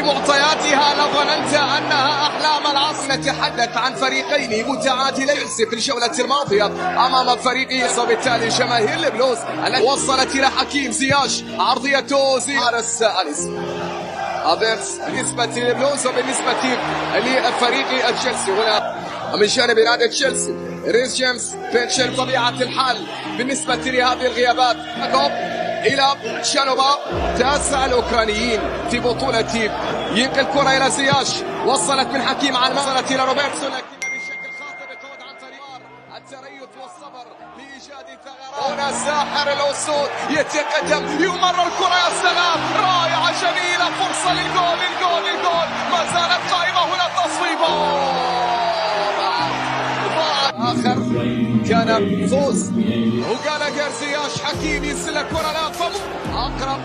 معطياتها لظننت أنها أحلام العاصمة. نتحدث عن فريقين متعادلين في الجولة الماضية أمام فريقي، وبالتالي جماهير البلوز التي وصلت إلى حكيم زياش. عرضيته زيارس أليس أفيرس بالنسبة للبلوز وبالنسبة لفريق تشيلسي. هنا من جانب نادي تشيلسي ريس جيمس بيتشل طبيعة الحال بالنسبة لهذه الغيابات. إلى شانوبا تاسع الأوكرانيين في بطولة، ينقل الكرة إلى زياش، وصلت من حكيم عن وصلت إلى روبرتسون، لكن بشكل خاطئ بتعود عن طريق التريث والصبر لإيجاد ثغرات. هنا ساحر الأسود يتقدم، يمر الكرة، يا سلام، رائعة جميلة، فرصة للجول. الجول ما زالت قائمة. هنا التصويب آخر كان فوز، وقال زياش حكيم ينزل الكرة، لا فمو أقرب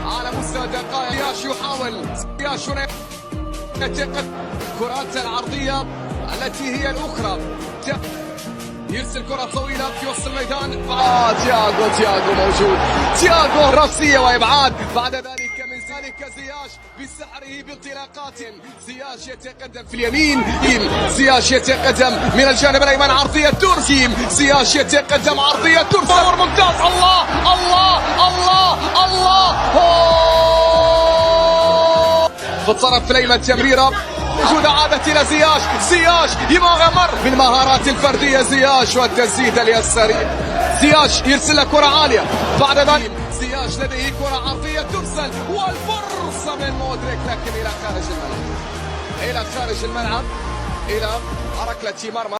على مستوى الدقائق. زياش يحاول، زياش هنا يتقد كرات العرضية التي هي الأخرى، يرسل كرة طويلة في وسط الميدان. تياغو موجود، تياغو رأسية وإبعاد. بعد ذلك من ذلك زياش بسحره بانطلاقات. زياش يتقدم في اليمين، زياش يتقدم من الجانب الأيمن، عرضية ترسيم، زياش يتقدم، عرضية ترسيم ممتاز. الله في الطرف الأيمن تمريرة موجودة، عادت إلى زياش يمر بالمهارات الفردية. زياش والتسديد اليساري، زياش يرسل كرة عالية. بعد ذلك زياش لديه كرة عرضية ترسل، والفرصة من مودريك، لكن إلى خارج الملعب، إلى ركلة مرمى.